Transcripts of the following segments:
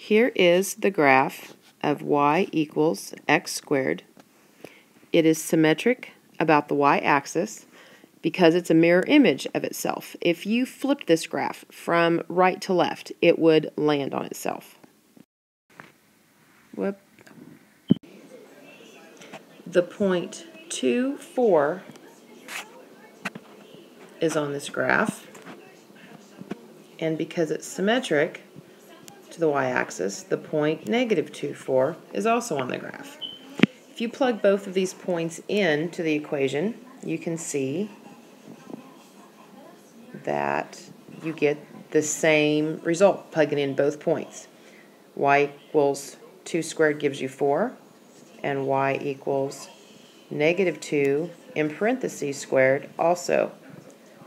Here is the graph of y equals x squared. It is symmetric about the y-axis because it's a mirror image of itself. If you flipped this graph from right to left, it would land on itself. Whoop. The point 2, 4 is on this graph, and because it's symmetric to the y-axis, the point -2, 4 is also on the graph. If you plug both of these points into the equation, you can see that you get the same result, plugging in both points. Y equals 2 squared gives you 4, and y equals -2 in parentheses squared also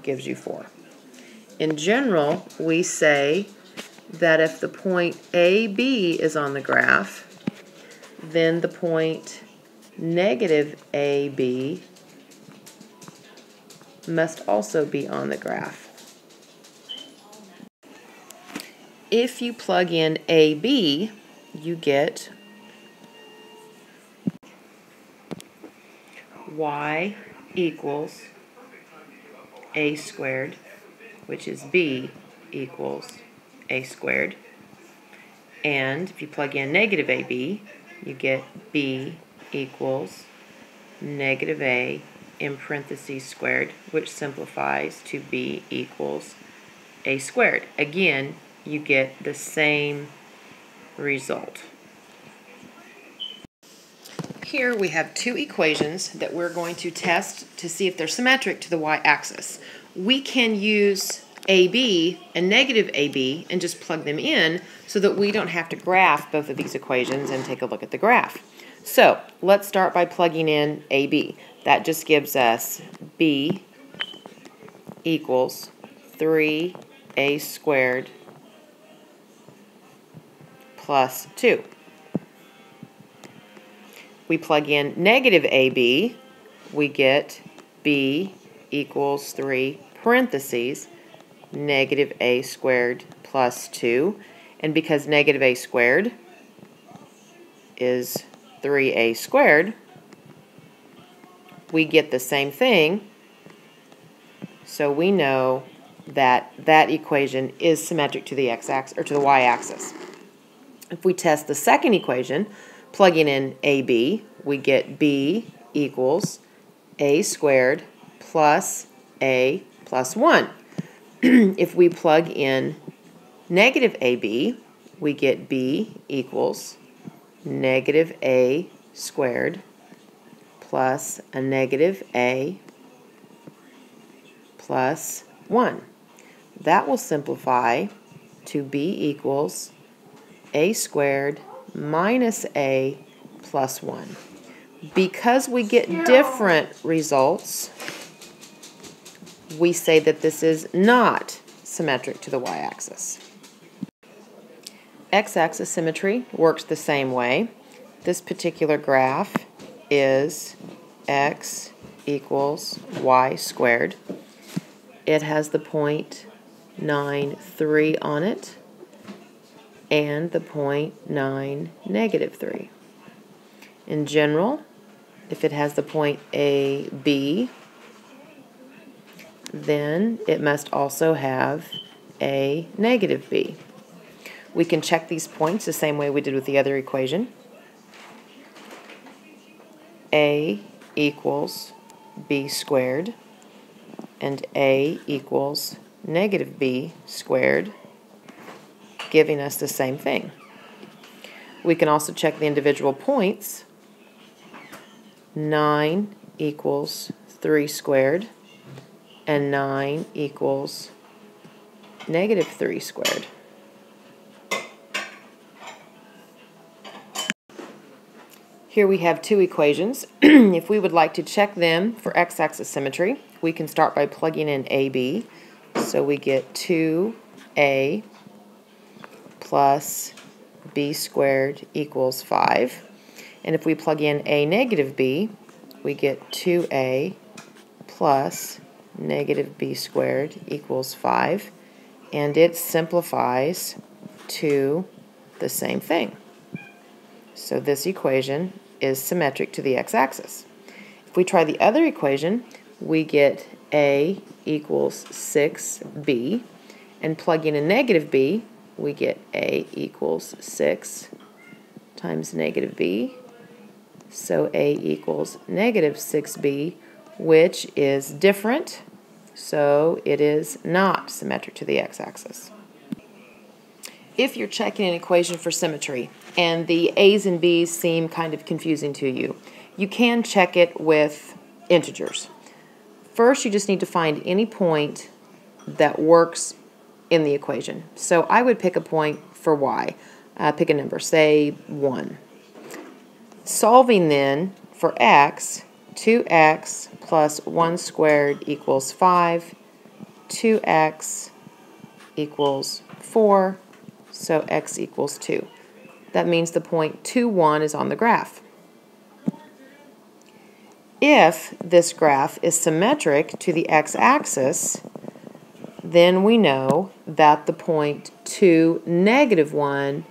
gives you 4. In general, we say that if the point AB is on the graph, then the point -AB must also be on the graph. If you plug in AB, you get y equals a squared, which is b equals a squared. And if you plug in -AB, you get b equals -a in parentheses squared, which simplifies to b equals a squared. Again, you get the same result. Here we have two equations that we're going to test to see if they're symmetric to the y-axis. We can use AB and -AB and just plug them in so that we don't have to graph both of these equations and take a look at the graph. So let's start by plugging in AB. That just gives us b equals 3a squared plus 2. We plug in -AB, we get b equals 3 parentheses -a squared plus 2. And because -a squared is 3a squared, we get the same thing. So we know that that equation is symmetric to the x-axis or to the y-axis. If we test the second equation, plugging in AB, we get b equals a squared plus a plus 1. If we plug in -AB, we get b equals -a squared plus a -a plus 1. That will simplify to b equals a squared minus a plus 1. Because we get different results, we say that this is not symmetric to the y-axis. X-axis symmetry works the same way. This particular graph is x equals y squared. It has the point 9, 3 on it and the point 9, -3. In general, if it has the point AB, then it must also have a -b. We can check these points the same way we did with the other equation. A equals b squared and a equals -b squared, giving us the same thing. We can also check the individual points. 9 equals 3 squared and 9 equals -3 squared. Here we have two equations. If we would like to check them for x-axis symmetry, we can start by plugging in AB. So we get 2a plus b squared equals 5. And if we plug in a -b, we get 2a plus -b squared equals 5. And it simplifies to the same thing. So this equation is symmetric to the x-axis. If we try the other equation, we get a equals 6b, and plug in a negative b, we get a equals 6 times negative b. So a equals negative 6b, which is different, so it is not symmetric to the x-axis. If you're checking an equation for symmetry and the a's and b's seem kind of confusing to you, you can check it with integers. First, you just need to find any point that works in the equation. So I would pick a point for y. Pick a number, say 1. Solving then for x, 2x plus 1 squared equals 5, 2x equals 4, so x equals 2. That means the point 2, 1 is on the graph. If this graph is symmetric to the x-axis, then we know that the point 2, negative 1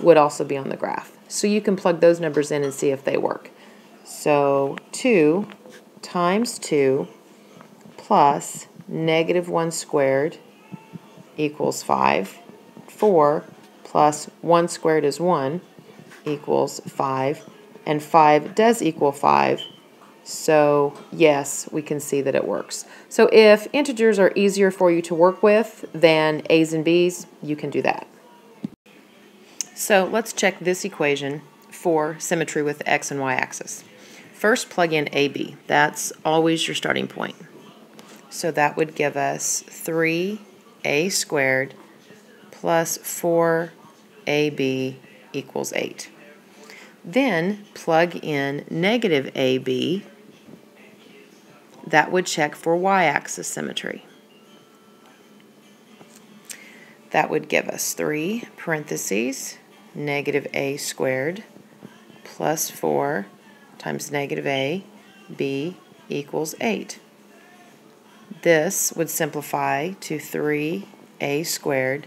would also be on the graph. So you can plug those numbers in and see if they work. So 2 times 2 plus negative 1 squared equals 5. 4 plus 1 squared is 1 equals 5. And 5 does equal 5. So yes, we can see that it works. So if integers are easier for you to work with than a's and b's, you can do that. So let's check this equation for symmetry with the x and y axis. First, plug in AB. That's always your starting point. So that would give us 3a squared plus 4ab equals 8. Then plug in negative AB. That would check for y-axis symmetry. That would give us 3 parentheses negative a squared plus 4 times negative a b equals 8. This would simplify to 3a squared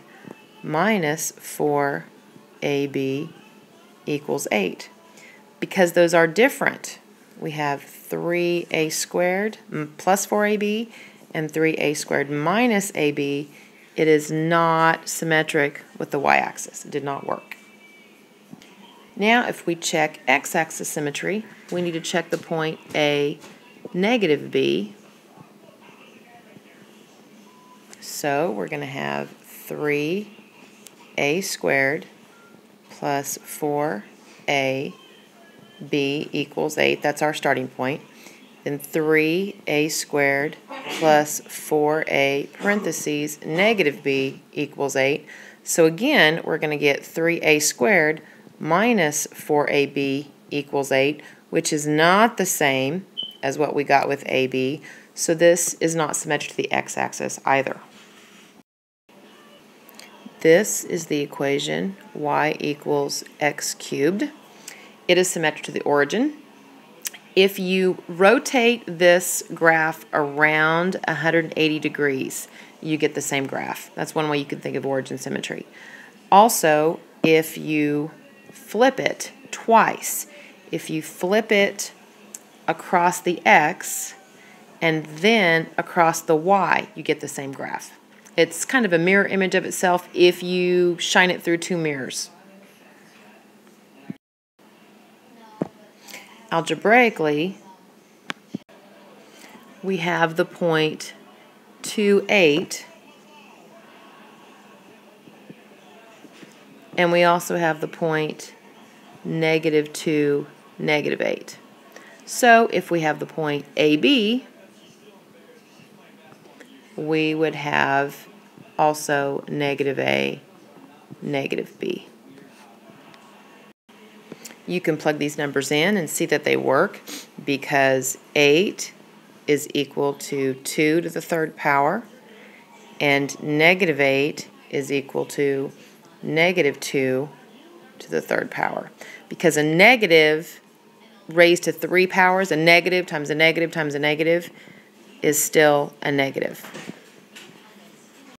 minus 4ab equals 8. Because those are different, we have 3a squared plus 4ab and 3a squared minus ab. It is not symmetric with the y-axis. It did not work. Now if we check x-axis symmetry, we need to check the point a negative b. So we're going to have 3a squared plus 4ab equals 8. That's our starting point. Then 3a squared plus 4a parentheses negative b equals 8. So again, we're going to get 3a squared minus 4ab equals 8, which is not the same as what we got with ab. So this is not symmetric to the x-axis either. This is the equation y equals x cubed. It is symmetric to the origin. If you rotate this graph around 180 degrees, you get the same graph. That's one way you can think of origin symmetry. Also, if you flip it twice, if you flip it across the x and then across the y, you get the same graph. It's kind of a mirror image of itself if you shine it through two mirrors. Algebraically, we have the point 2, 8, and we also have the point negative 2, negative 8. So if we have the point AB, we would have also negative A, negative B. You can plug these numbers in and see that they work because 8 is equal to 2 to the third power and negative 8 is equal to negative 2 to the third power. Because a negative raised to 3 powers, a negative times a negative times a negative is still a negative.